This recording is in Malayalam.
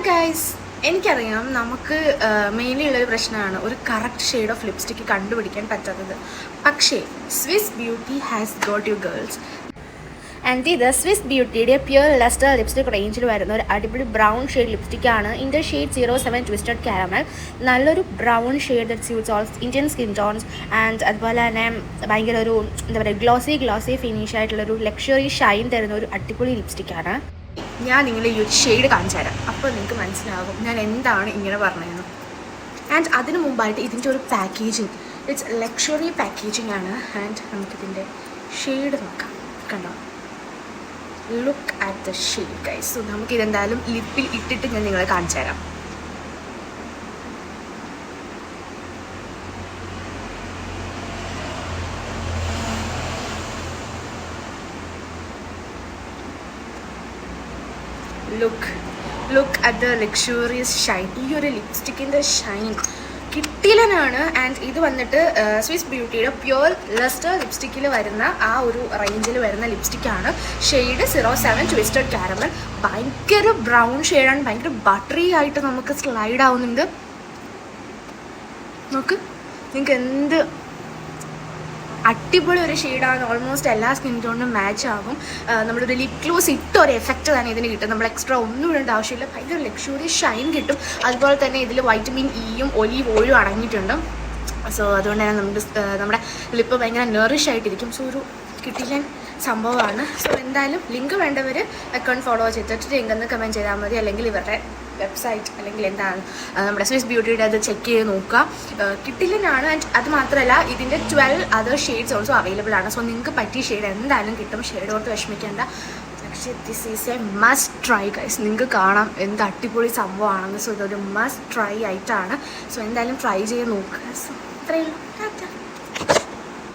ഗൈസ്, എനിക്കറിയാം നമുക്ക് മെയിൻലി ഉള്ളൊരു പ്രശ്നമാണ് ഒരു കറക്റ്റ് ഷെയ്ഡ് ഓഫ് ലിപ്സ്റ്റിക്ക് കണ്ടുപിടിക്കാൻ പറ്റാത്തത്. പക്ഷേ Swiss beauty has got you girls. And ഇത് സ്വിസ് ബ്യൂട്ടിയുടെ പ്യുർ ലസ്റ്റർ ലിപ്സ്റ്റിക് റേഞ്ചിൽ വരുന്ന ഒരു അടിപൊളി ബ്രൗൺ ഷെയ്ഡ് ലിപ്സ്റ്റിക്കാണ്. ഇതിൻ്റെ ഷെയ്ഡ് 07 ട്വിസ്റ്റഡ് കാരമൽ. നല്ലൊരു brown shade that suits all Indian skin tones. And അതുപോലെ തന്നെ ഭയങ്കര ഒരു എന്താ പറയുക ഗ്ലോസി ഫിനിഷ് ആയിട്ടുള്ളൊരു ലക്ഷറി ഷൈൻ തരുന്ന ഒരു അടിപൊളി ലിപ്സ്റ്റിക്കാണ്. ഞാൻ നിങ്ങളെ ഈ ഒരു ഷെയ്ഡ് കാണിച്ചു തരാം, അപ്പോൾ നിങ്ങൾക്ക് മനസ്സിലാകും ഞാൻ എന്താണ് ഇങ്ങനെ പറഞ്ഞതെന്ന്. ആൻഡ് അതിന് മുമ്പായിട്ട് ഇതിൻ്റെ ഒരു പാക്കേജിങ്, ഇറ്റ്സ് ലക്ഷറി പാക്കേജിങ് ആണ്. ആൻഡ് നമുക്കിതിൻ്റെ ഷെയ്ഡ് നോക്കാം. കണ്ടോ, look at the shade guys. So നമുക്കിതെന്തായാലും ലിപ്പിൽ ഇട്ടിട്ട് ഞാൻ നിങ്ങളെ കാണിച്ചു തരാം. Look at the luxurious shine. ഈ ഒരു ലിപ്സ്റ്റിക്കിൻ്റെ ഷൈൻ കിട്ടിലനാണ്. ആൻഡ് ഇത് വന്നിട്ട് സ്വിസ് ബ്യൂട്ടിയുടെ പ്യുർ ലസ്റ്റർ ലിപ്സ്റ്റിക്കിൽ വരുന്ന ആ ഒരു റേഞ്ചിൽ വരുന്ന ലിപ്സ്റ്റിക്കാണ്. ഷെയ്ഡ് 07 ട്വിസ്റ്റഡ് കാരമൽ. ഭയങ്കര ബ്രൗൺ ഷെയ്ഡാണ്, ഭയങ്കര ബട്ടറി ആയിട്ട് നമുക്ക് സ്ലൈഡ് ആവുന്നുണ്ട്. നോക്ക്, നിങ്ങൾക്ക് എന്ത് അടിപൊളി ഒരു ഷെയ്ഡാണ്. ഓൾമോസ്റ്റ് എല്ലാ സ്കിൻ ടോണിനും മാച്ച് ആകും. നമ്മളൊരു ലിപ് ഗ്ലോസ് ഇട്ട ഒരു എഫക്റ്റ് തന്നെ ഇതിന് കിട്ടും. നമ്മൾ എക്സ്ട്രാ ഒന്നും ഇടേണ്ട ആവശ്യമില്ല. ഭയങ്കര ലക്ഷറി ഷൈൻ കിട്ടും. അതുപോലെ തന്നെ ഇതിൽ വൈറ്റമിൻ ഇയും ഒലീവ് ഓയിലും അടങ്ങിയിട്ടുണ്ട്. സോ അതുകൊണ്ട് തന്നെ നമ്മുടെ ലിപ്പ് ഭയങ്കര നറിഷ് ആയിട്ടിരിക്കും. സോ ഒരു കിട്ടില്ല സംഭവമാണ്. സോ എന്തായാലും ലിങ്ക് വേണ്ടവർ അക്കൗണ്ട് ഫോളോ ചെയ്തിട്ട് ലിങ്ക് എന്ന് കമൻറ്റ് ചെയ്താൽ മതി. അല്ലെങ്കിൽ ഇവരുടെ വെബ്സൈറ്റ് അല്ലെങ്കിൽ എന്താണ് നമ്മുടെ സ്വിസ് ബ്യൂട്ടിയുടെ അത് ചെക്ക് ചെയ്ത് നോക്കുക. കിട്ടില്ലനാണ്. ആൻഡ് അത് മാത്രമല്ല, ഇതിൻ്റെ 12 അതർ ഷെയ്ഡ്സ് ഓൾസോ അവൈലബിൾ ആണ്. സോ നിങ്ങൾക്ക് പറ്റിയ ഷെയ്ഡ് എന്തായാലും കിട്ടും. ഷെയ്ഡ് ഓർത്ത് വിഷമിക്കേണ്ട. പക്ഷേ this is A must try guys. നിങ്ങൾക്ക് കാണാം എന്ത് അടിപൊളി സംഭവമാണെന്ന്. സോ ഇതൊരു മസ്റ്റ് ട്രൈ ആയിട്ടാണ്. സോ എന്തായാലും ട്രൈ ചെയ്ത് നോക്കുക. സോ ഇത്രയേ ഉള്ളൂ.